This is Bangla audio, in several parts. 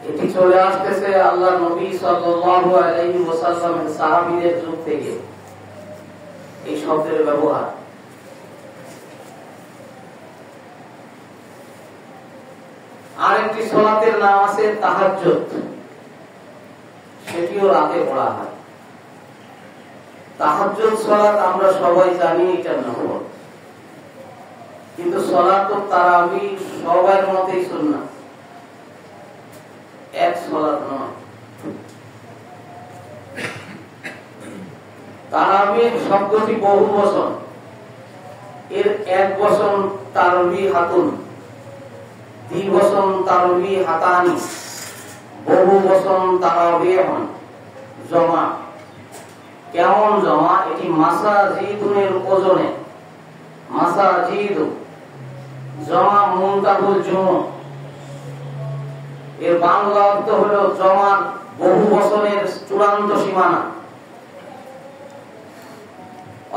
এটি চলে আসতেছে আল্লাহ নবী সাল্লাল্লাহু আলাইহি ওয়াসাল্লামের সাহাবীদের যুগ থেকে এই শব্দের ব্যবহার। আরেকটি সালাতের নাম আছে তাহাজ্জুদ, সেটিও রাতে পড়া হয়। তাহাজ্জুদ সালাত আমরা সবাই জানি এটা নফল, কিন্তু সালাতুত তারাবি সবার মতেই সুন্নাত, এক সালাত নয়। তারাবি শব্দটি বহু বচন, এর এক বচন তারবি হাতুন, দ্বিবচন তারবি হাতানি, বহু বচন তারাবিহন, জমা। কেমন জমা? এটি মাসাজিদুনের ওজনে, মাসাজিদ জমা মুনতাহুল জুমু, এর বাংলা অর্থ হলো জমার বহু বচনের চূড়ান্ত সীমানা,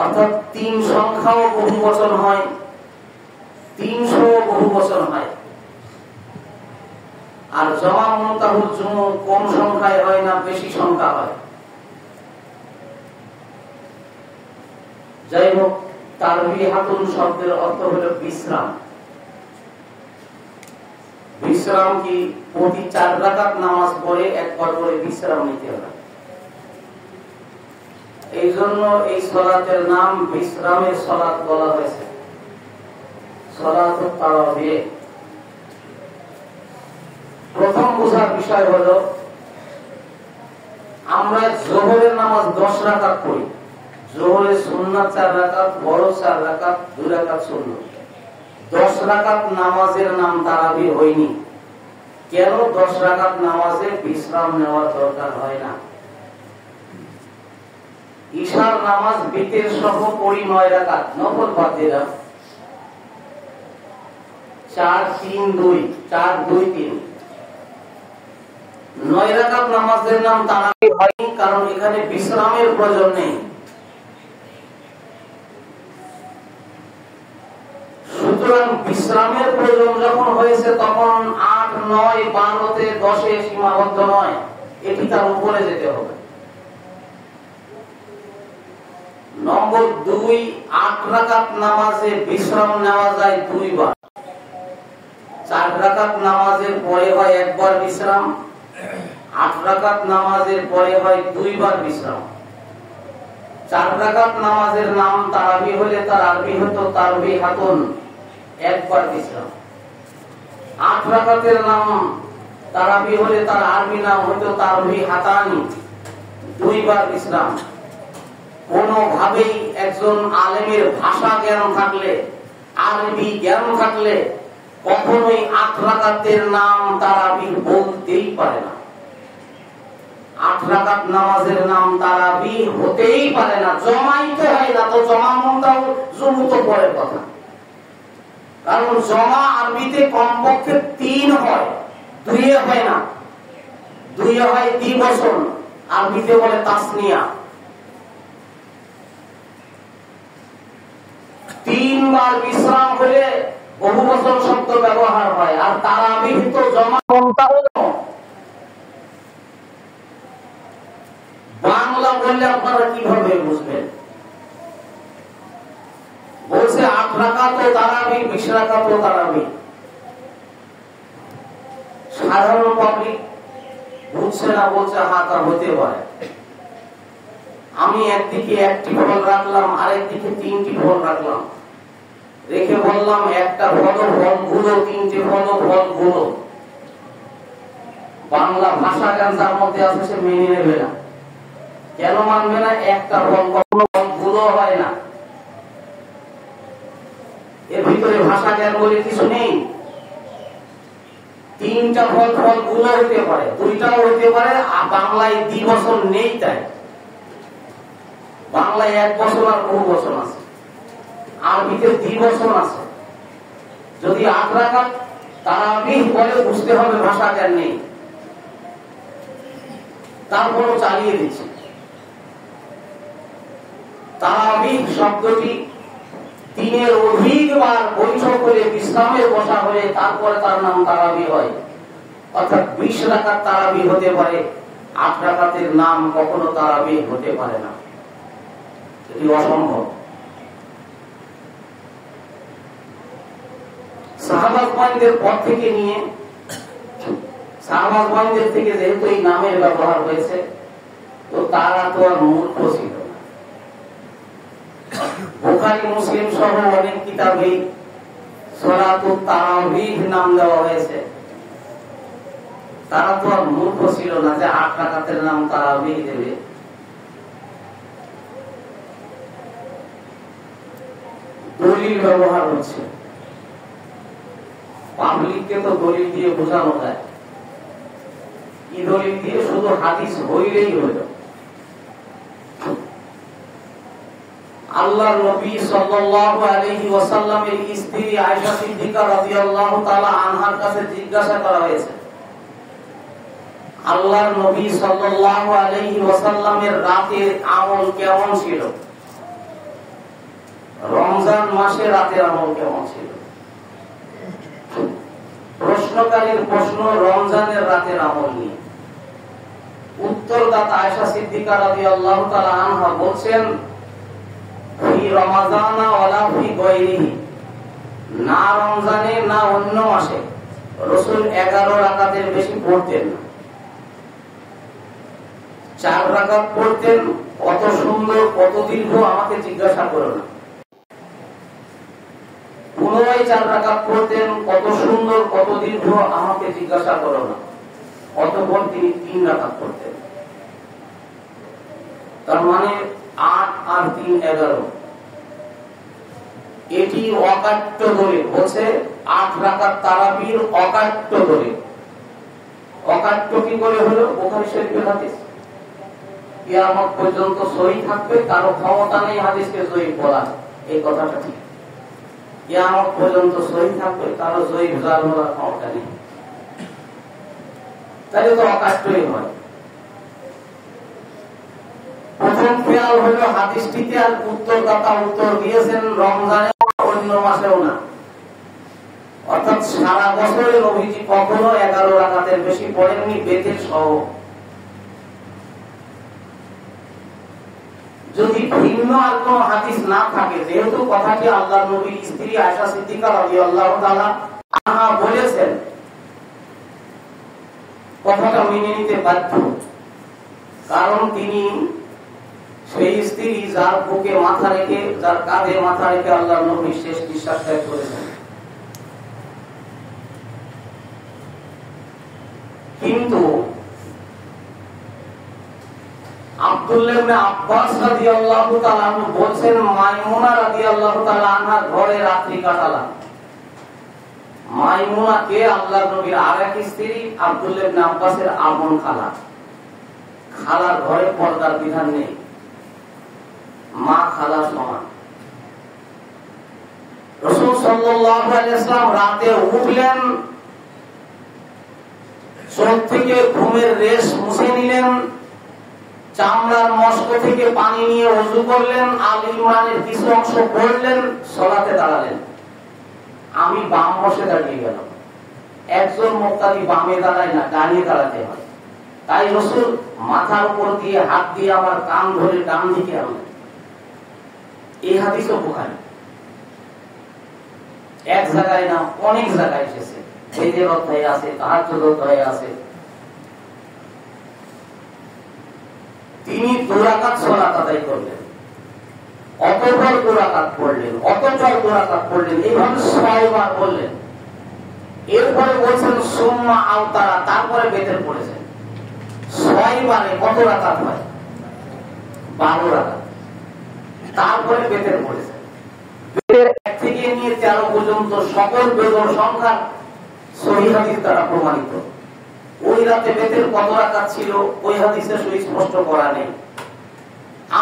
অর্থাৎ ৩ সংখ্যাও বহু বচন হয়, ৩০০ বহু বচন হয়। আর জমা মুনতাহুল জুমু কম সংখ্যায় হয় না, বেশি সংখ্যা হয়। যাই হোক, তারবিহাতুন শব্দের অর্থ হলো বিশ্রাম। বিশ্রাম কি? প্রতি ৪ রাকাত নামাজ পড়ে একবার করে বিশ্রাম নিতে হবে। এই জন্য এই সালাতের নাম বিশ্রামের সালাত বলা হয়েছে, সালাতুত তারাবিহ। প্রথম বোঝার বিষয় হলো, আমরা যোহরের নামাজ ১০ রাকাত পড়ি। যোহরের সুন্নাত ৪ রাকাত, বড় ৪ রাকাত, ২ রাকাত সুন্নাত। ১০ রাকাত নামাজের নাম তারাবি হয়নি। কেন ১০ রাকাত নামাজে বিশ্রাম নেওয়ার দরকার হয় না? ঈশার নামাজ বিতের সহ পড়ি ৯ রাকাত, নফল বাদ দিলাম, ৪-৩-২, ৪-২-৩। ৯ রাকাত নামাজের নাম তারাবি হয়নি, কারণ এখানে বিশ্রামের প্রয়োজন নেই। সুতরাং বিশ্রামের প্রয়োজন যখন হয়েছে, তখন ৮, ৯, ১২-তে ১০-এ সীমাবদ্ধ নয়, এটি তার উপরে যেতে হবে। নম্বর ২, ৮ রাকাত নামাজে বিশ্রাম নেওয়া যায় ২ বার। ৪ রাকাত নামাজের পরে হয় ১ বার বিশ্রাম, ৮ রাকাত নামাজের পরে হয় ২ বার বিশ্রাম। ৪ রাকাত নামাজের নাম তারাবি হলে তার আরবি হতো তারবিহাতুন, ১ বার বিশ্রাম। ৮ রাকাতের নাম তারাবি হলে তার আরবি নাম হতো তারবিহাতানি, ২ বার বিশ্রাম। কোনভাবেই একজন আলেমের ভাষা জ্ঞান থাকলে, আরবি জ্ঞান থাকলে কখনোই ৮ রাকাতের নাম তারাবি বলতেই পারে না। ৮ রাকাত নামাজের নাম তারাবি হতেই পারে না, জমাই তো হয় না। তো জমা মুনতাহুল জুমু তো পরের কথা, কারণ জমা আরবিতে কমপক্ষে ৩ হয়, ২-এ হয় না। ২-এ হয় দ্বিবচন, আরবিতে বলে তাসনিয়া। ৩ বার বিশ্রাম হলে বহুবচন শব্দ ব্যবহার হয়। আর তারাবিহ তো জমা মুনতাহুল। বাংলা বললে আপনারা কিভাবে বুঝবেন? বলছে ৮ রাকাত তারাবি, ২০ রাকাত তারাবি। সাধারণ পাবলিক বুঝছে না, বলছে হ্যাঁ তা হতে পারে। আমি একদিকে ১টি ফল রাখলাম, আরেকদিকে ৩টি ফল রাখলাম, রেখে বললাম একটা ফল ফলগুলো, ৩টে ফল ফলগুলো। বাংলা ভাষা জ্ঞান যার মধ্যে আছে সে মেনে নেবে না। কেন মানবে না? একটা ফল কখনো ফলগুলো হয় না, এর ভিতরে ভাষা জ্ঞান বলে কিছু নেই। ৩টা ফল ফলগুলো হইতে পারে, ২টাও হইতে পারে। বাংলায় দ্বিবচন নেই, তাই বাংলায় ১ বচন আর বহু বচন আছে, আরবিতে দ্বিবচন আছে। যদি ৮ রাকাত তারাবিহ বলে বুঝতে হবে ভাষা জ্ঞান নেই, তারপরও চালিয়ে দিচ্ছে। তারাবিহ শব্দটি ৩-এর অধিকবার বৈঠক করে বিশ্রামের বসা হলে তারপরে তার নাম তারাবি হয়। অর্থাৎ 20 রাকাত তারাবি হতে পারে, 8 রাকাতের নাম কখনো তারাবি হতে পারে না, এটি অসম্ভব। সাহাবাগণদের পর থেকে নিয়ে সাহাবাগণদের থেকে যেহেতু এই নামের ব্যবহার হয়েছে, তো তারা তো আর মূর্খ ছিল না। বুখারী মুসলিম সহ অনেক কিতাবে সালাতুত তারাবিহ নাম দেওয়া হয়েছে। তারা তো আর মূর্খ ছিল না যে 8 রাকাতের নাম তারাবিহ দেবে। দলিল ব্যবহার হচ্ছে, পাবলিককে তো দলিল দিয়ে বোঝানো যায়। কি দলিল দিয়ে? শুধু হাদিস হইলেই হইল। আল্লাহর নবী সাল্লাল্লাহু আলাইহি ওয়াসাল্লামের স্ত্রী আয়েশা সিদ্দিকা রাদিয়াল্লাহু তাআলা আনহার কাছে জিজ্ঞাসা করা হয়েছে, আল্লাহর নবী সাল্লাল্লাহু আলাইহি ওয়াসাল্লামের রাতের আমল কেমন ছিল? রমজান মাসে রাতের আমল কেমন ছিল? প্রশ্নকারীর প্রশ্ন রমজানের রাতের আমল নিয়ে। উত্তরদাতা আয়েশা সিদ্দিকা রাদিয়াল্লাহু তাআলা আনহা বলছেন, ফি রমাযানা ওয়ালা ফি গায়রিহি, না রমজানে না অন্য মাসে রাসূল 11 রাকাতের বেশি পড়তেন না। 4 রাকাত পড়তেন। কত সুন্দর কত দীর্ঘ আমাকে জিজ্ঞাসা করো না। পুনরায় 4 রাকাত পড়তেন। কত সুন্দর কত দীর্ঘ আমাকে জিজ্ঞাসা করো না। অতঃপর তিনি 3 রাকাত পড়তেন। তার মানে 8 আর 3 11। এটি অকাট্য দলিল। বলছে 8 রাকাত তারাবির অকাট্য দলিল। অকাট্য কি করে হলো? বুখারী শরীফের হাদিস। কিয়ামত পর্যন্ত সহিহ থাকবে, কারো ক্ষমতা নেই হাদিসকে সহিহ বলা। এই কথাটা ঠিক। কিয়ামত পর্যন্ত সহিহ থাকবে, কারো সহিহ জাল বলার ক্ষমতা নেই। তাহলে তো অকাট্যই হয়। প্রথম খেয়াল হলো হাদিসটিতে আর উত্তরদাতা উত্তর দিয়েছেন রমজানে অন্য মাসেও না। অর্থাৎ সারা বছরে নবীজি কখনো 11 রাকাতের বেশি পড়েননি বেতের সহ। যদি ভিন্ন আর কোন হাদিস না থাকে, যেহেতু কথাটি আল্লাহর নবীর স্ত্রী আয়েশা সিদ্দিকা রাদিয়াল্লাহু তাআলা আনহা বলেছেন, কথাটা মেনে নিতে বাধ্য। কারণ তিনি সেই স্ত্রী যার বুকে মাথা রেখে, যার কাঁধে মাথা রেখে আল্লাহর নবী শেষ নিঃশ্বাস ত্যাগ করেছেন। কিন্তু আব্দুল্লাহ ইবনে আব্বাস রাদিয়াল্লাহু তাআলা আনহু বলেন, মাইমুনা রাদিয়াল্লাহু তাআলা আনহার ঘরে রাত্রি কাটালাম। মাইমুনা কে? আল্লাহর নবীর আরেক স্ত্রী, আব্দুল্লাহ ইবনে আব্বাসের আপন খালা। খালার ঘরে পর্দার বিধান নেই, মা খালা সমান। রাসূল সাল্লাল্লাহু আলাইহি ওয়াসাল্লাম রাতে উঠলেন, চোখ থেকে ঘুমের রেশ মুছে নিলেন, চামড়ার মস্ক থেকে পানি নিয়ে ওযু করলেন, আল ইমরানের কিছু অংশ পড়লেন, সালাতে দাঁড়ালেন। আমি বাম পাশে দাঁড়িয়ে গেলাম। একজন মুক্তাদি বামে দাঁড়ায় না, দাঁড়িয়ে দাঁড়াতে হয়। তাই রাসূল মাথার উপর দিয়ে হাত দিয়ে আমার কান ধরে ডান দিকে আনলেন। এই হাদিসও বুখারী। এক জায়গায় না, অনেক জায়গায় এসেছে। ঈদের অধ্যায়ে আছে, তাহাজ্জুদ অধ্যায়ে আছে। তিনি 2 রাকাত সালাত আদায় করলেন, অতঃপর 2 রাকাত পড়লেন, অতঃপর 2 রাকাত পড়লেন, এইভাবে 6 বার বললেন। এরপরে বলছেন সুম্মা আওতারা, তারপরে বেতের পড়েছেন। 6 বারে কত রাকাত হয়? 12 রাকাত। তারপরে বেতের পড়েছেন। বেতের 1 থেকে নিয়ে 13 পর্যন্ত সকল বেদর সংখ্যা সহিহ হাদিস দ্বারা প্রমাণিত। ওই রাতে বেতের কত রাকাত ছিল ওই হাদিসে সুস্পষ্ট করা নেই।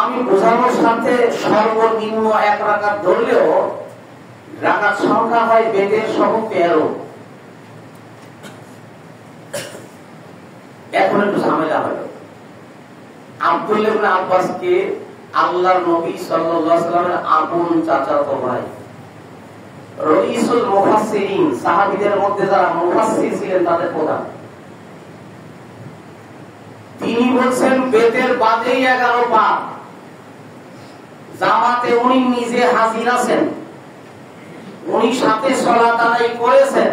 আমি বোঝানোর সাথে সর্বনিম্ন 1 রাকাত ধরলেও রাকাত সংখ্যা হয় বেতের সহ 13। এখন একটু ঝামেলা হলো। আব্দুল্লাহ ইবনে আব্বাসকে আল্লাহর নবী সাল্লাল্লাহু আলাইহি ওয়াসাল্লামের আপন চাচাতো ভাই, রাইসুল মুফাসসিরিন, সাহাবীদের মধ্যে যারা মুফাসসির ছিলেন তাদের প্রধান, তিনি বলছেন বেতের বাদেই 11 পাক। জামাতে উনি নিজে হাজির আছেন, উনি সাথে সালাত আদায় করেছেন।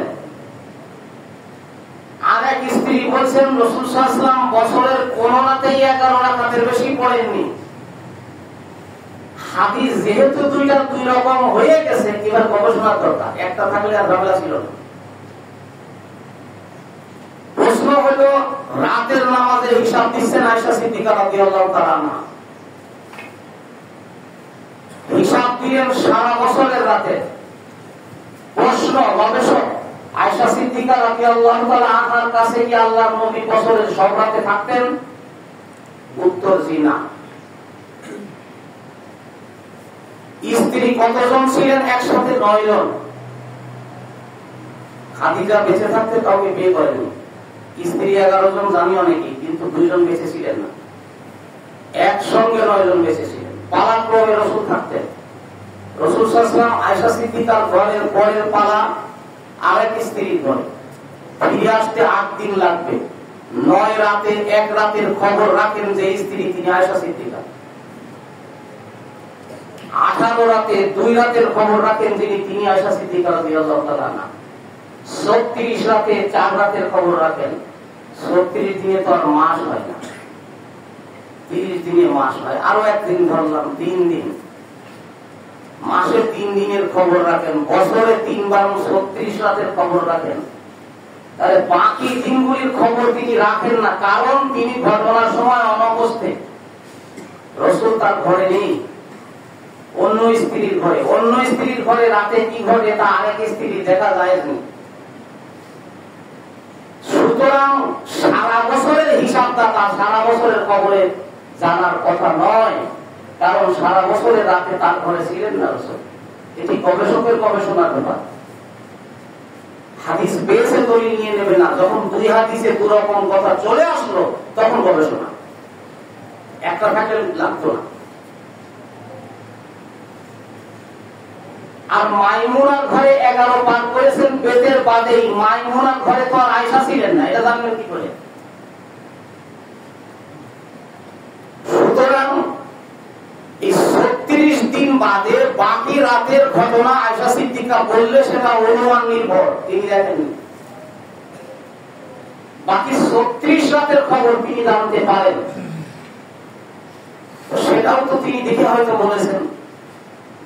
আর এক স্ত্রী বলছেন রাসূল সাল্লাল্লাহু আলাইহি ওয়াসাল্লাম বছরের কোন রাতেই 11 রাকাতের বেশি পড়েননি। হাদিস যেহেতু দুইটা দুই রকম হয়ে গেছে, এবার গবেষণার দরকার, একটা থাকলে আর ঝামেলা ছিল না। প্রশ্ন হলো রাতের নামাজের হিসাব দিচ্ছেন আয়েশা সিদ্দিকা রাদিয়াল্লাহু তাআলা আনহা। হিসাব দিলেন সারা বছরের রাতে। প্রশ্ন গবেষক আয়েশা সিদ্দিকা রাদিয়াল্লাহু তাআলা আনহার কাছে কি আল্লাহর নবী বছরের সব রাতে থাকতেন? উত্তর জি না। স্ত্রী কতজন ছিলেন? একসাথে 9 জন। খাদিজা বেঁচে থাকতে কাউকে বিয়ে করেনি। স্ত্রী 11 জন জানি অনেকেই, কিন্তু 2 জন বেঁচে ছিলেন না। একসঙ্গে 9 জন বেঁচে ছিলেন। পালাক্রমে রাসূল থাকতেন। রাসূল সাল্লাল্লাহু আলাইহি ওয়াসাল্লাম আয়েশা সিদ্দিকার ঘরের পরের পালা আরেক স্ত্রীর ঘরে। ফিরে আসতে 8 দিন লাগবে। 9 রাতে 1 রাতের খবর রাখেন যে স্ত্রী, তিনি আয়েশা সিদ্দিকা। 18 রাতে 2 রাতের খবর রাখেন যিনি, তিনি আয়েশা সিদ্দিকা রাদিয়াল্লাহু তাআলা আনহা। 36 রাতে 4 রাতের খবর রাখেন। 36 দিনে তো আর মাস হয় না, 30 দিনে মাস হয়। আরো একদিন ধরলাম, 3 দিন। মাসে 3 দিনের খবর রাখেন, বছরে 3 বার 36 রাতের খবর রাখেন। তাহলে বাকি দিনগুলির খবর তিনি রাখেন না, কারণ তিনি ঘটনার সময় অনুপস্থিত। রাসূল তার ঘরে নেই, অন্য স্ত্রীর ঘরে। অন্য স্ত্রীর ঘরে রাতে কি ঘটে তা আরেক স্ত্রী দেখা যায়নি। সুতরাং সারা বছরের হিসাবদাতা সারা বছরের খবরে জানার কথা নয়, কারণ সারা বছরের রাতে তার ঘরে ছিলেন না রাসূল। এটি গবেষকের গবেষণার ব্যাপার। হাদিস পেয়েছে দলিল নিয়ে নেবে না। যখন 2 হাদিসে 2 রকম কথা চলে আসলো, তখন গবেষণা। একটা থাকলে লাগতো না। আর মাইমুনার ঘরে 11 পাক করেছেন বেতের বাদেই। মাইমুনার ঘরে তো আর আয়েশা ছিলেন না, এটা জানলেন কি করে? সুতরাং এই 36 দিন বাদে বাকি রাতের ঘটনা আয়েশা সিদ্দিকা বললে সেটা অনুমান নির্ভর, তিনি দেখেননি। বাকি 36 রাতের খবর তিনি জানতে পারেন, সেটাও তো তিনি দেখে হয়তো বলেছেন।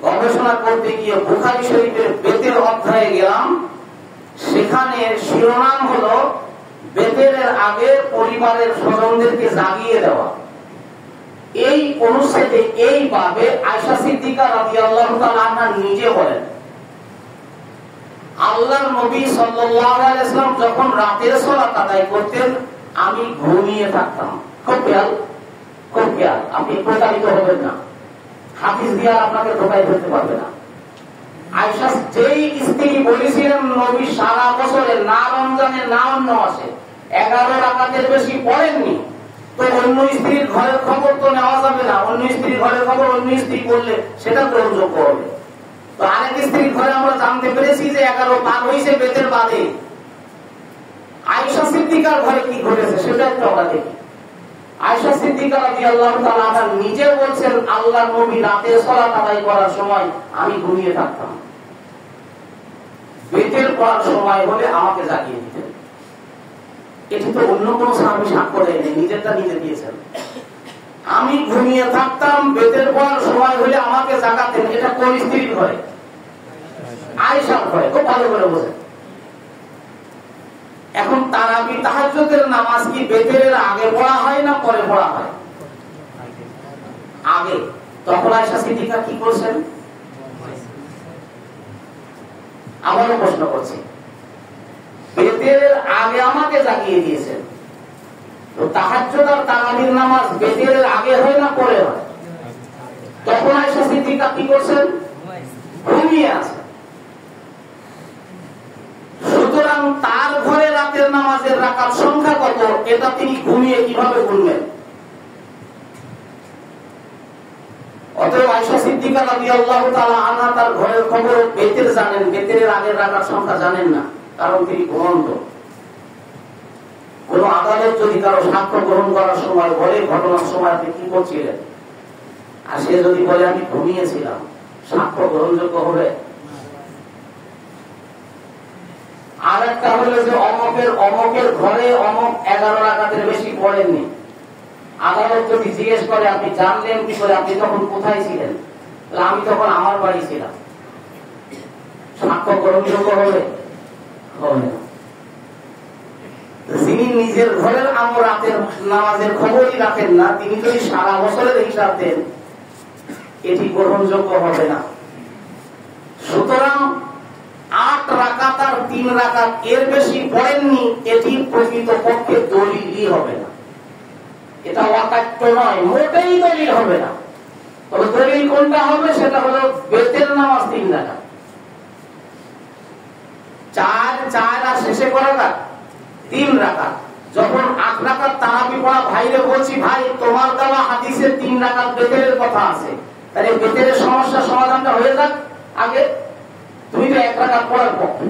গবেষণা করতে গিয়ে বুখারী শরীফের বেতের অধ্যায়ে গেলাম, সেখানে শিরোনাম হলো বেতের আগে পরিবারের স্বজনদেরকে জাগিয়ে দেওয়া। এই অনুচ্ছেদে এইভাবে আয়েশা সিদ্দিকা রাদিয়াল্লাহু তাআলা আনহা নিজে বলেন, আল্লাহর নবী সাল্লাল্লাহু আলাইহি ওয়াসাল্লাম যখন রাতের সালাত আদায় করতেন, আমি ঘুমিয়ে থাকতাম। খুব খেয়াল, আপনি প্রতারিত হবেন না। হাদিস দিয়ে আপনাকে ধোঁকায় ধরতে পারবে না। আয়েশা যেই স্ত্রী বলেছিলেন নবী সারা বছরে না রমজানে না অন্য মাসে 11 রাকাতের বেশি পড়েননি, তো অন্য স্ত্রীর ঘরের খবর তো নেওয়া যাবে না। অন্য স্ত্রীর ঘরের খবর অন্য স্ত্রী বললে সেটা গ্রহণযোগ্য হবে। তো আরেক স্ত্রীর ঘরে আমরা জানতে পেরেছি যে 11 পাক হয়েছে বেতের বাদে। আয়েশা সিদ্দিকার ঘরে কি ঘটেছে সেটা একটু আমরা দেখি। আয়েশা সিদ্দিকা রাদিয়াল্লাহু তাআলা আনহা নিজে বলছেন, আল্লাহর নবী রাতে সালাত আদায় করার সময় আমি ঘুমিয়ে থাকতাম। বেতের পড়ার সময় হলে আমাকে জাগিয়ে দিতেন। এটি তো অন্য কোন সাহাবী সাক্ষ্য দেয়নি, নিজেরটা নিজে দিয়েছেন। আমি ঘুমিয়ে থাকতাম, বেতের পড়ার সময় হলে আমাকে জাগাতেন। এটা কোন স্ত্রীর ঘরে? আয়েশার ঘরে। খুব ভালো করে বোঝেন। এখন তারাবি তাহাজ্জুদের নামাজ কি বেতের আগে পড়া হয় না পরে পড়া হয়? আগে। তখন আয়েশা সিদ্দিকা কি করছেন? আবারও প্রশ্ন করছি, বেতের আগে আমাকে জাগিয়ে দিয়েছেন, তো তাহাজ্জুদ আর তারাবির নামাজ বেতের আগে হয় না পরে হয়? তখন আয়েশা সিদ্দিকা কি করছেন? ঘুমিয়ে আছেন। সুতরাং তার ঘরে রাতের নামাজের রাকাত সংখ্যা কত, এটা তিনি ঘুমিয়ে কিভাবে গুনবেন? অতএব আয়েশা সিদ্দিকা রাদিয়াল্লাহু তাআলা আনহা তার ঘরের খবর বেতের জানেন, বেতের আগের রাকাত সংখ্যা জানেন না, কারণ তিনি ঘুমন্ত। কোন আদালত যদি কারো সাক্ষ্য গ্রহণ করার সময় বলে ঘটনার সময় আপনি কি করছিলেন, আর সে যদি বলে আমি ঘুমিয়েছিলাম, সাক্ষ্য গ্রহণযোগ্য হবে? আর একটা হলো যে অমকের ঘরে অমক 11 রাকাতের বেশি পড়েননি। আদালত যদি জিজ্ঞেস করে আপনি জানলেন কি করে, আপনি তখন কোথায় ছিলেন? আমি তখন আমার বাড়ি ছিলাম, সাক্ষ্য গ্রহণযোগ্য হবে? হবে না। যিনি নিজের ঘরের রাতের নামাজের খবরই রাখেন না, তিনি যদি সারা বছরের হিসাব দেন, এটি গ্রহণযোগ্য হবে না। সুতরাং 8 রাকাত আর 3 রাকাত এর বেশি পড়েননি, এটি প্রকৃতপক্ষে দলিলই হবে না। এটা ওয়াকাত নয়, মোটেই দলিল হবে না। তবে দলিল কোনটা হবে সেটা হলো বেতের নামাজ 3 রাকাত, 4 আর শেষে করা 3 রাকাত। যখন 8 রাকাত তারাবি পড়া ভাইরে বলছি, ভাই তোমার দেওয়া হাদিসে 3 রাকাত বেতের কথা আছে, তাহলে বেতের সমস্যা সমাধানটা হয়ে যাক আগে, তুমি তো 1 রাকাত পড়ার পক্ষে।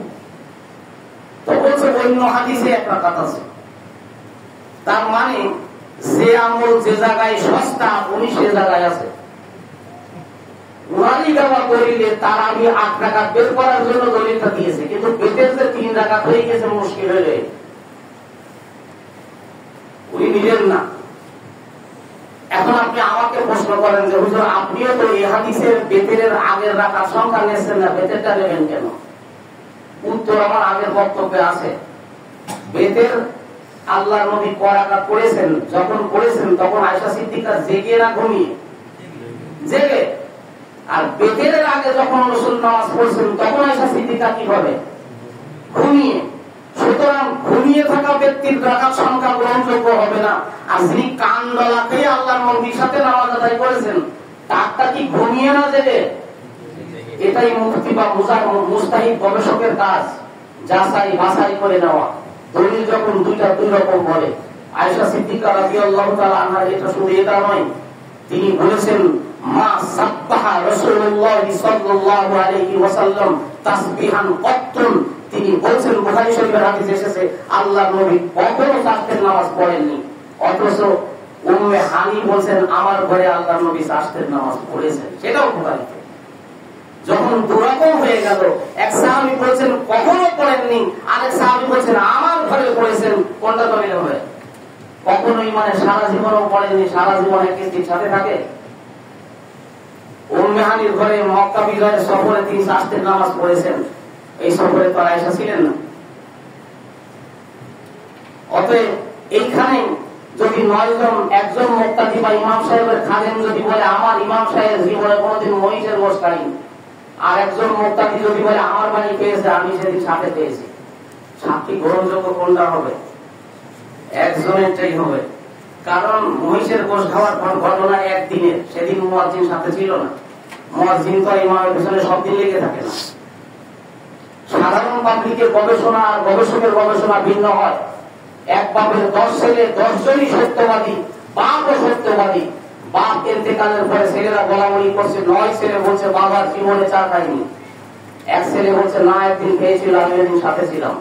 তো বলছে অন্য হাদিসে 1 রাকাত আছে। তার মানে যে আমল যে জায়গায় সস্তা উনি সে জায়গায় আছে। উনারই দেওয়া দলিলে তারাবি 8 রাকাত বের করার জন্য দলিলটা দিয়েছে, কিন্তু বেতের যে 3 রাকাত হয়ে গেছে মুশকিল হয়ে যায়, উনি নিলেন না। এখন আপনি আমাকে প্রশ্ন করেন যে হুজুর আপনিও তো এই হাদিসের বেতের আগের রাকাত সংখ্যা নিয়েছেন না, বেতেরটা নেবেন কেন? উত্তর আমার আগের বক্তব্যে আছে। বেতের আল্লাহর নবী রাকাত পড়েছেন, যখন পড়েছেন তখন আয়েশা সিদ্দিকা জেগে না ঘুমিয়ে? জেগে। আর বেতের আগে যখন রাসূল নামাজ পড়ছেন তখন আয়েশা সিদ্দিকা কিভাবে? ঘুমিয়ে। সুতরাং ঘুমিয়ে থাকা ব্যক্তির রাকাত সংখ্যা গ্রহণযোগ্য হবে না। আর যিনি কান ডলাতেই আল্লাহর নবীর সাথে নামাজ আদায় করেছেন, তারটা কি ঘুমিয়ে না জেগে? এটাই মুফতি বা মুস্তাহিদ গবেষকের কাজ, যাচাই বাছাই করে নেওয়া। দলিল যখন দুই রকম বলে, আয়েশা সিদ্দিকা রাদিয়াল্লাহু তাআলা আনহা এটা শুধু এটা নয়, তিনি বলেছেন মা সাব্বাহা রাসূলুল্লাহ সাল্লাল্লাহু আলাইহি ওয়াসাল্লাম তাসবিহান কত্তুন। তিনি বলছেন, বুখারী শরীফের হাদিসে এসেছে, আল্লাহর নবী কখনো তাসবিহের নামাজ পড়েননি। অথচ উম্মে হানি বলছেন আমার ঘরে আল্লাহর নবী তাসবিহের নামাজ পড়েছেন, সেটাও বুখারীতে। যখন দুরকম হয়ে গেল, এক সাহাবী বলছেন কখনো পড়েননি, আরেক সাহাবী বলছেন আমার ঘরে পড়েছেন, কোনটা দলিল হবে? কখনোই মানে সারা জীবনও পড়েননি, সারা জীবন একটির সাথে থাকে। উম্মে হানির ঘরে মক্কা বিজয়ের সফরে তিনি তাসবিহের নামাজ পড়েছেন, এই সফরে তো আয়েশা ছিলেন না। অতএব এইখানে যদি 9 জন, একজন মুক্তাদি বা ইমাম সাহেবের খাদেম যদি বলে আমার ইমাম সাহেব জীবনে কোনোদিন মহিষের গোশত খাইনি, আর একজন মুক্তাদি যদি বলে আমার বাড়ি পেয়েছে, আমি সেদিন সাথে পেয়েছি, সাক্ষী গ্রহণযোগ্য কোনটা হবে? একজনেরটাই হবে। কারণ মহিষের গোশত খাওয়ার ঘটনা একদিনের, সেদিন মুয়াজ্জিন সাথে ছিল না। মুয়াজ্জিন তো ইমামের পেছনে সব দিন লেগে থাকে না। সাধারণ পাবলিকের গবেষণা আর গবেষকের গবেষণা ভিন্ন হয়। এক বাপের 10 ছেলে, 10 জনই সত্যবাদী, বাপও সত্যবাদী। বাপ ইন্তেকালের পরে ছেলেরা বলাবলি করছে, 9 ছেলে বলছে বাবার জীবনে চা খাইনি, এক ছেলে বলছে না একদিন খেয়েছিল, আমি একদিন সাথে ছিলাম।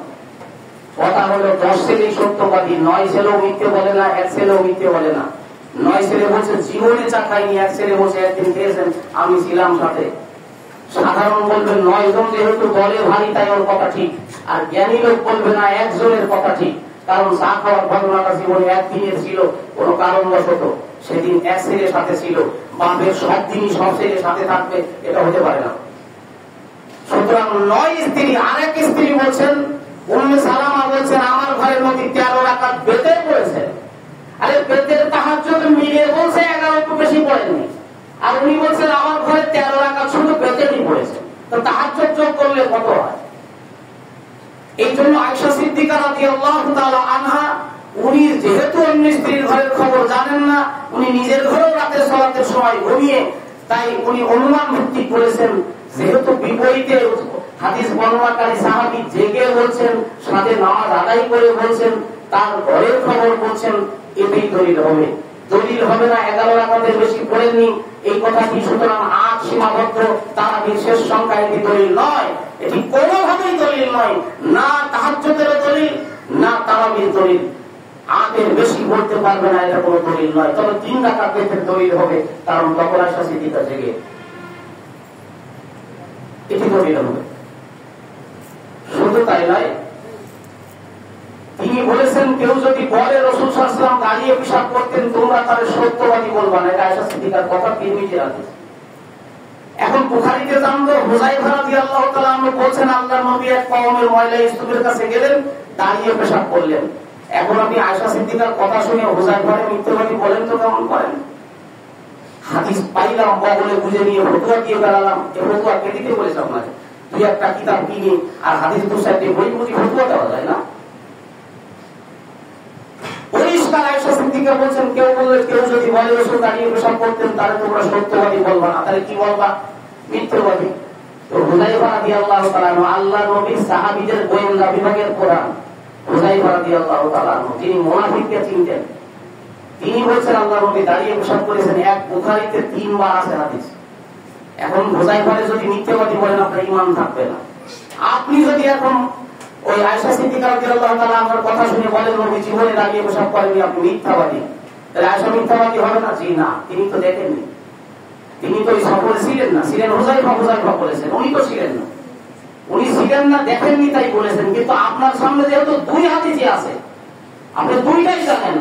কথা হলো 10 ছেলেই সত্যবাদী, 9 ছেলেও মিথ্যে বলে না, এক ছেলেও মিথ্যে বলে না। 9 ছেলে বলছে জীবনে চা খাইনি, এক ছেলে বলছে একদিন খেয়েছেন, আমি ছিলাম সাথে। সাধারণ বলবে 9 জন যেহেতু দলে ভারী তাই ওর কথা ঠিক, আর জ্ঞানী লোক বলবে না একজনের কথা ঠিক। কারণ চা খাওয়ার ঘটনাটা জীবনে একদিনের ছিল, কোন কারণবশত সেদিন এক ছেলের সাথে ছিল, বাপের সব দিনই সব ছেলের সাথে থাকবে, এটা হতে পারে না। সুতরাং 9 স্ত্রী, আরেক স্ত্রী বলছেন উম্মে সালামা বলছেন আমার ঘরের নবী 13 রাকাত বেতের পড়েছেন। আরে বেতের তাহাজ্জুদ মিলিয়ে বলছে 11 একটু বেশি পড়েননি, আর উনি বলছেন আমার ঘরে 13 রাকাত শুধু বেতেরই পড়েছেন। তো তাহাজ্জুদ যোগ করলে কত হয়? এই জন্য আয়েশা সিদ্দিকা রাদিয়াল্লাহু তাআলা আনহা, উনি যেহেতু অন্য স্ত্রীর ঘরের খবর জানেন না, উনি নিজের ঘরেও রাতের সালাতের সময় ঘুমিয়ে, তাই উনি অনুমান ভিত্তিক করেছেন, যেহেতু বিপরীতে হাদিস বর্ণনাকারী সাহাবী জেগে বলছেন, সাথে নামাজ আদায় করে বলছেন, তার ঘরের খবর বলছেন, এটাই দলিল হবে। দলিল হবে না 11 রাকাতের বেশি পড়েননি এই কথাটি। সুতরাং 8 সীমাবদ্ধ, তারা বিশেষ সংখ্যা, এটি দলিল নয়। এটি কোনোভাবেই দলিল নয়, না তাহাজ্জুদের দলিল, না তারাবির দলিল। 8-এর বেশি পড়তে পারবে না, এটা কোনো দলিল নয়। তবে 3 রাকাত বেতের দলিল হবে, কারণ তখন আয়েশা সিদ্দিকা জেগে, এটি দলিল হবে। শুধু তাই নয়, তিনি বলেছেন কেউ যদি বলে রাসূল সাল্লাল্লাহু আলাইহি ওয়াসাল্লাম দাঁড়িয়ে পেশাব করতেন, তোমরা তার সত্যবাদী বলবা না। এটা আয়েশা সিদ্দিকার কথা, তিরমিজির হাদিস। এখন বুখারীতে জানতো হুযায়ফা রাদিয়াল্লাহু তাআলা আনহু বলেন আল্লাহর নবী এক কওমের ময়লা স্তূপের কাছে গেলেন, দাঁড়িয়ে পেশাব করলেন। এখন আপনি আয়েশা সিদ্দিকার কথা শুনে হুযায়ফারে মিথ্যাবাদী বলেন তো কেমন করেন? হাদিস পাইলাম, বগলে বুঝে নিয়ে ফতোয়া দিয়ে বেড়ালাম। এই ফতোয়া কে দিতে বলেছে আপনাকে? দুই একটা কিতাব কিনে আর হাদিস দুসাইডে বই বুঝি ফতোয়া দেওয়া যায় না? পরিষ্কার আয়েশা সিদ্দিকা বলেন কেউ যদি বলে রাসূল দাঁড়িয়ে পেশাব করতেন, তাহলে তোমরা সত্যবাদী বলবা না, তাহলে কি বলবা? মিথ্যাবাদী। তো হুযায়ফা রাদিয়াল্লাহু তাআলা আল্লাহর নবীর সাহাবীদের গোয়েন্দা বিভাগের প্রধান হুযায়ফা রাদিয়াল্লাহু তাআলা, তিনি মুনাফিককে চিনতেন। তিনি বলছেন আল্লাহর নবী দাঁড়িয়ে পেশাব করেছেন, এক বুখারীতে 3 বার আছে হাদিস। এখন হুযায়ফারে যদি মিথ্যাবাদী বলেন, আপনার ঈমান থাকবে না। আপনি যদি এখন ওই আয়েশা সিদ্দিকা রাদিয়াল্লাহু তাআলা আমার কথা শুনে বলেন নবী জীবনে দাঁড়িয়ে পেশাব করেননি, আপনি মিথ্যাবাদী, তাহলে আয়েশা মিথ্যাবাদী হবে না? জি না, তিনি তো দেখেননি, তিনি তো ওই সফরে ছিলেন না। ছিলেন হুযায়ফা বলেছেন, উনি তো ছিলেন না, উনি ছিলেন না, দেখেননি, তাই বলেছেন। কিন্তু আপনার সামনে যেহেতু 2 হাদিসই আছে, আপনি 2টাই জানেন।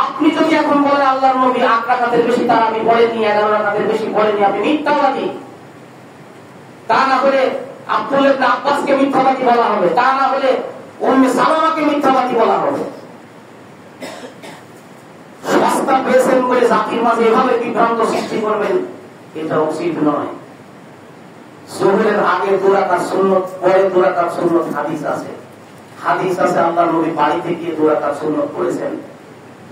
আপনি যদি এখন বলেন আল্লাহর নবী 8 রাকাতের বেশি তারাবি পড়েননি, 11 রাকাতের বেশি পড়েননি, আপনি মিথ্যাবাদী। তা না হলে আব্দুল্লাহ ইবনে আব্বাসকে মিথ্যাবাদী বলা হবে, তা না হলে উম্মে সালামাকে মিথ্যাবাদী বলা হবে। সস্তা পেয়েছেন বলে জাতির মাঝে এভাবে বিভ্রান্ত সৃষ্টি করবেন, এটা উচিত নয়। যোহরের আগে 2 রাকাত সুন্নাত, পরে 2 রাকাত সুন্নাত হাদিস আছে। আল্লাহর নবী বাড়িতে গিয়ে 2 রাকাত সুন্নাত পড়েছেন,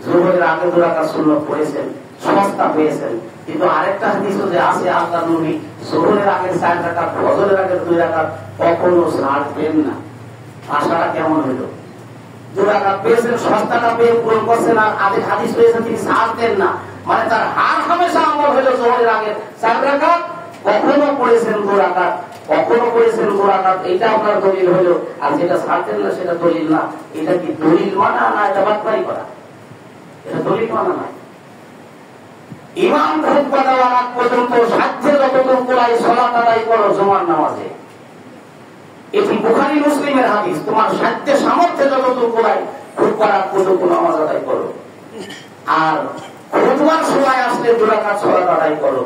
যোহরের আগে 2 রাকাত সুন্নাত পড়েছেন, সস্তা পেয়েছেন। কিন্তু আরেকটা হাদিসও যে আছে, আল্লাহর নবী যোহরের আগে 4 রাকাত, ফজরের আগে 2 রাকাত কখনো ছাড়বেন না। আশাটা কেমন হইল? 2 রাকাত পেয়েছেন, সস্তাটা পেয়ে পূরণ করছেন, আর আগে হাদিস পেয়েছেন তিনি ছাড়তেন না। মানে তার হার হামেশা আমল হইল যোহরের আগে 4 রাকাত, কখনো পড়েছেন 2 রাকাত, কখনো পড়েছেন 2 রাকাত। এটা আপনার দলিল হইল। আর যেটা ছাড়তেন না সেটা দলিল না। এটা কি দলিল মানা না এটা বাটপারি করা? এটা দলিল মানা না। ইমাম খুতবা দেওয়ার আগ পর্যন্ত সাধ্যে যতটুকু কুলায় সালাত আদায় করো জুমার নামাজে। এটি বুখারী মুসলিমের হাদিস। তোমার সাধ্যে সামর্থ্যে যতটুকু কুলায় খুতবার আগ পর্যন্ত নামাজ আদায় করো। আর খুতবার সময় আসলে 2 রাকাত সালাত আদায় করো।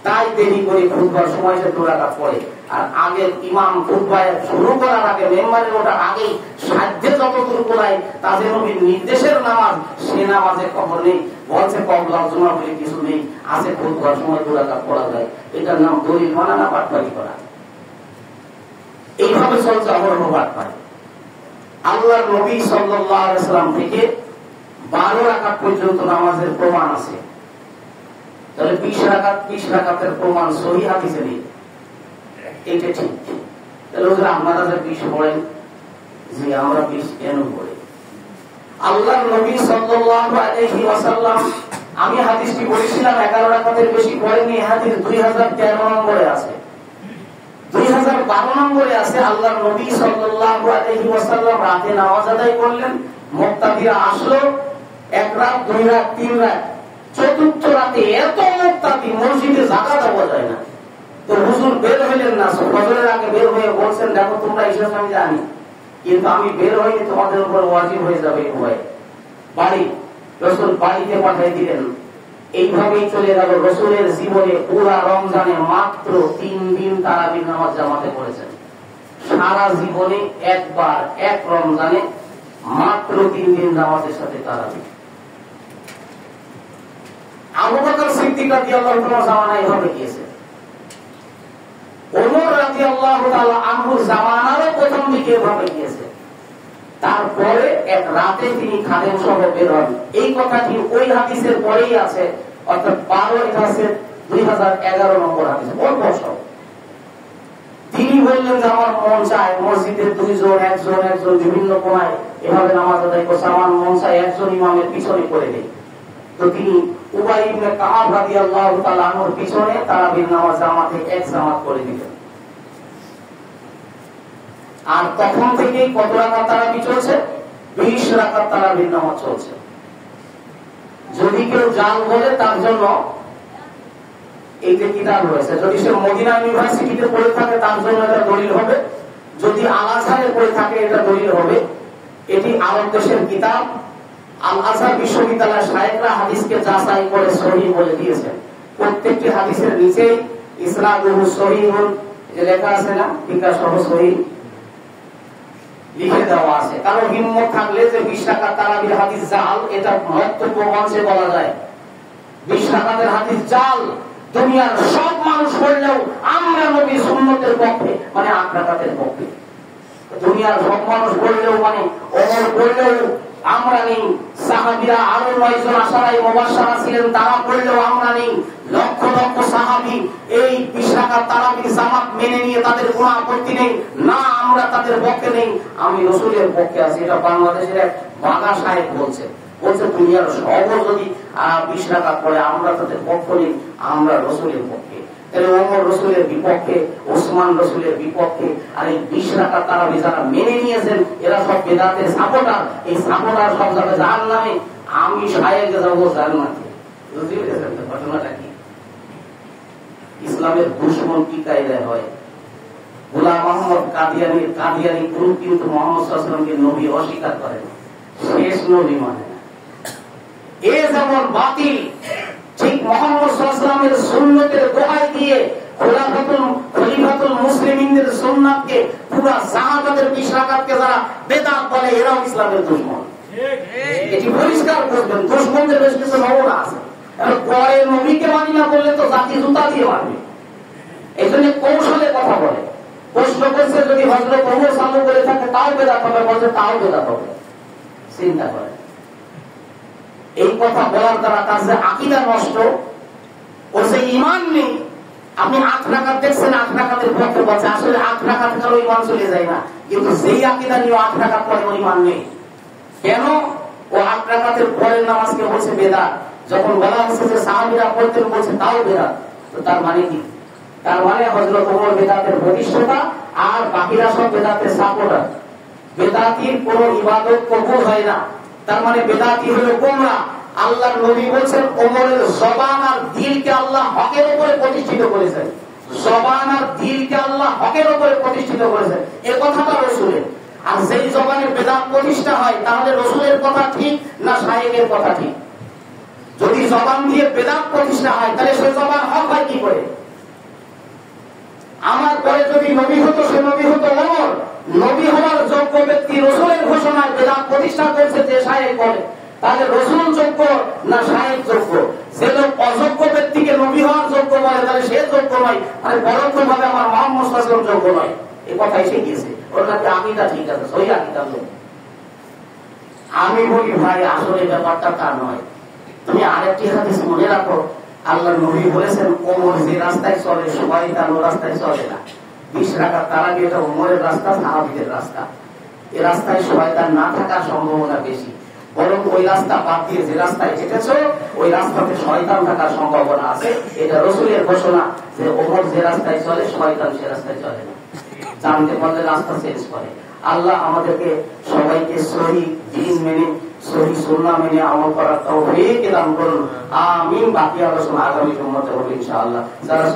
তাই দেরি করে খুতবার সময় সে 2 রাকাত পড়ে। আর আগের ইমাম খুতবা শুরু করার আগে, মেম্বারে ওঠার আগেই সাধ্যে যতটুকু কুলায় তাদের নবীর নির্দেশের নামাজ, সে নামাজে খবর নেই। বলছে কবলা জুমা বলে কিছু নেই, আছে খুতবার সময় 2 রাকাত পড়া যায়। এটার নাম দলিল মানা না বাটপারি করা? এইভাবে চলছে অহরহ বাটপারি। আল্লাহর নবী সাল্লাল্লাহু আলাইহি ওয়াসাল্লাম থেকে 12 রাকাত পর্যন্ত নামাজের প্রমাণ আছে। তাহলে 20 রাকাতের প্রমাণ সহিহ হাদিসে নেই, এটা ঠিক। তাহলে ওদের আপনারা যে 20 পড়েন, যে আমরা 20 কেন পড়ি? আল্লাহর নবী সাল্লাল্লাহু আলাইহি ওয়াসাল্লাম, আমি হাদিসটি বলেছিলাম 11 রাকাতের বেশি পড়েননি। হাদিস 2013 নম্বরে আছে, 2012 নম্বরে আছে। আল্লাহর নবী সাল্লাল্লাহু আলাইহি ওয়াসাল্লাম রাতে নামাজ আদায় করলেন, মুক্তাদিরা আসলো, 1 রাত, 2 রাত, 3 রাত, চতুর্থ রাতে এত মুক্তাদি মসজিদে জায়গা দেওয়া যায় না। তো হুজুর বের হইলেন না, ফজরের আগে বের হয়ে বলছেন, দেখো তোমরা এসব আমি জানি, কিন্তু আমি বের হইনি, তোমাদের উপর ওয়াজিব হয়ে যাবে এই ভয়। রাসূল বাড়িতে পাঠিয়ে দিলেন। এইভাবেই চলে গেল রাসূলের জীবনে। পুরা রমজানে মাত্র 3 দিন তারাবির নামাজ জামাতে পড়েছেন। সারা জীবনে একবার, এক রমজানে মাত্র 3 দিন নামাজের সাথে তারাবি। আবু বকর সিদ্দিক রাদিয়াল্লাহু তাআলা জামানায় এভাবে গিয়েছে। ওমর রাদিয়াল্লাহু তাআলা আনহুর জামানারও প্রথম দিকে এভাবে গিয়েছে। তারপরে এক রাতে তিনি খাদেম সহ বের হন। এই কথাটি ওই হাদিসের পরেই আছে, অর্থাৎ 12 হাদিসের 2011 নম্বর হাদিস। অল্প সব তিনি বললেন যে আমার মন চায় মসজিদের 2 জন, একজন বিভিন্ন কোণায় এভাবে নামাজ আদায় করছে, আমার মন চায় একজন ইমামের পিছনে করে দেয়। তো তিনি উবাই ইবনে কাব রাদিয়াল্লাহু তাআলা আনহুর পিছনে তারাবির নামাজ জামাতে এক জামাত করে দিলেন। আর তখন থেকেই কত রাকাত তারাবি চলছে? 20 রাকাত তারাবির নামাজ চলছে। যদি কেউ জাল বলে তার জন্য এই যে কিতাব রয়েছে, যদি সে মদিনা ইউনিভার্সিটিতে পড়ে থাকে তার জন্য এটা দলিল হবে, যদি আল আজহারে পড়ে থাকে এটা দলিল হবে। এটি আরব দেশের কিতাব। আল আজহার বিশ্ববিদ্যালয়ের শায়েখরা হাদিসকে যাচাই করে সহিহ বলে দিয়েছেন। প্রত্যেকটি হাদিসের নিচেই ইসনাদুহু সহিহুন যে লেখা আছে না, টিকা সহ সহিহ লিখে দেওয়া আছে। কারো হিম্মত থাকলে যে 20 রাকাত তারাবির হাদিস জাল, এটা মহত্ব মঞ্চে বলা যায়। 20 রাকাতের হাদিস জাল, দুনিয়ার সব মানুষ পড়লেও আমরা নবী সুন্নতের পক্ষে, মানে 8 রাকাতের পক্ষে। দুনিয়ার সব মানুষ পড়লেও মানে ওমর পড়লেও আমরা নেই, সাহাবীরা আরো 9 জন আশারায়ে মুবাশশারা ছিলেন তারা পড়লেও আমরা নেই, লক্ষ লক্ষ সাহাবী এই 20 রাকাত তারাবির জামাত মেনে নিয়ে তাদের কোনো আপত্তি নেই, না আমরা তাদের পক্ষে নেই, আমি রাসূলের পক্ষে আছি। এটা বাংলাদেশের এক বাগা সাহেব বলছে দুনিয়ার সব যদি 20 রাকাত পড়ে আমরা তাদের পক্ষ নেই, আমরা রাসূলের পক্ষে। তাহলে ওমর রাসূলের বিপক্ষে, ওসমান রাসূলের বিপক্ষে, আর এই 20 রাকাত তারাবি যারা মেনে নিয়েছেন এরা সব বিদআতের সাপোর্টার। এই সাপোর্টার সব যাবে জাহান্নামে, আমি শায়েখে যাব জান্নাতে। বুঝতে পেরেছেন ঘটনাটা কি? ইসলামের দুশমন কি কায়দায় হয়? গোলাম আহমদ কাদিয়ানী গ্রুপ কিন্তু মুহাম্মদ সাল্লাল্লাহু আলাইহি ওয়াসাল্লামকে নবী অস্বীকার করে না, শেষ নবী মানে না। এ যেমন বাতিল, ঠিক মুহাম্মদ সাল্লাল্লাহু আলাইহি ওয়াসাল্লামের সুন্নতের দোহাই দিয়ে খলিফাতুল মুসলিমিনদের সুন্নাতকে, পুরা সাহাবাদের 20 রাকাতকে যারা বেদাত বলে এরাও ইসলামের দুশমন। এটি পরিষ্কার করবেন। দুশমনদের বেশ কিছু নমুনা আছে। পরে নবীকে মানি না বললে তো জাতি জুতা দিয়ে মারবে। এই জন্য কৌশলে কথা বলে। প্রশ্ন করছে যদি হযরত ওমর চালু করে থাকে তাও বেদাত হবে, বলছে তাও বেদাত হবে। চিন্তা করে এই কথা বলার দ্বারা তার যে আকীদা নষ্ট, ওর যে ঈমান নেই। আপনি 8 রাকাত দেখছেন, 8 রাকাতের পক্ষে বলছে, আসলে 8 রাকাত কারো ঈমান চলে যায় না, কিন্তু যেই আকীদা নিয়ে 8 রাকাত পড়ে ওর ঈমান নেই। কেন? ও 8 রাকাতের পরের নামাজকে বলছে বেদাত। যখন বলা হচ্ছে যে সাহাবীরা পড়তেন, বলছে তাও বেদাত। তো তার মানে কি? তার মানে হযরত ওমর বেদাতের প্রতিষ্ঠাতা আর বাকিরা সব বেদাতের সাপোর্টার। বেদাতির কোন ইবাদত কবুল হয় না, তার মানে বেদাতি হলো গোমরা। আল্লাহর নবী বলেন ওমরের জবান আর দিলকে আল্লাহ হকের উপরে প্রতিষ্ঠিত করেছেন। জবান আর দিলকে আল্লাহ হকের উপরে প্রতিষ্ঠিত করেছেন, এই কথাটা রাসূলের। আর যেই জবানে বেদাত প্রতিষ্ঠা হয় তাহলে রাসূলের কথা ঠিক না শায়েখের কথা ঠিক? যদি জবান দিয়ে বেদাত প্রতিষ্ঠা হয় তাহলে সেই জবান হক হয় কি করে? আমার পরে যদি নবী হতো, সে নবী হতো ওমর। নবী হওয়ার যোগ্য ব্যক্তি রাসূলের ঘোষণায় বেদাত প্রতিষ্ঠা করেছে যে শায়েখ বলে, তাহলে রাসূল যোগ্য না শায়েখ যোগ্য? যে লোক অযোগ্য ব্যক্তিকে নবী হওয়ার যোগ্য বলে তাহলে সে যোগ্য নয়, মানে পরোক্ষভাবে আমার মুহাম্মদ সাল্লাল্লাহু আলাইহি ওয়াসাল্লাম যোগ্য নয়। এই কথা এসে গিয়েছে। ওর কাছে আকীদা ঠিক আছে, সহি আকীদা লোক। আমি বলি ভাই আসলে ব্যাপারটা তা নয়। তুমি আরেকটি হাদিস মনে রাখো, আল্লাহর নবী বলেছেন ওমর যে রাস্তায় চলে সবাই তার রাস্তায় চলে না। 20 রাকাত তারাবি এটা ওমরের রাস্তা, সাহাবীদের রাস্তা। এই রাস্তায় শয়তান না থাকার সম্ভাবনা বেশি, বরং ওই রাস্তা বাদ দিয়ে যে রাস্তায় হেঁটেছো ওই রাস্তাতে শয়তান থাকার সম্ভাবনা আছে। এটা রাসূলের ঘোষণা যে ওমর যে রাস্তায় চলে শয়তান সে রাস্তায় চলে না। জানতে পারলে রাস্তা চেঞ্জ করে। আল্লাহ আমাদেরকে সবাইকে সহি দ্বীন মেনে, সহি সুন্নাহ মেনে আমল করার তৌফিক দান করুন। আমিন। বাকি আলোচনা আগামী জুমাতে হবে ইনশাআল্লাহ। যারা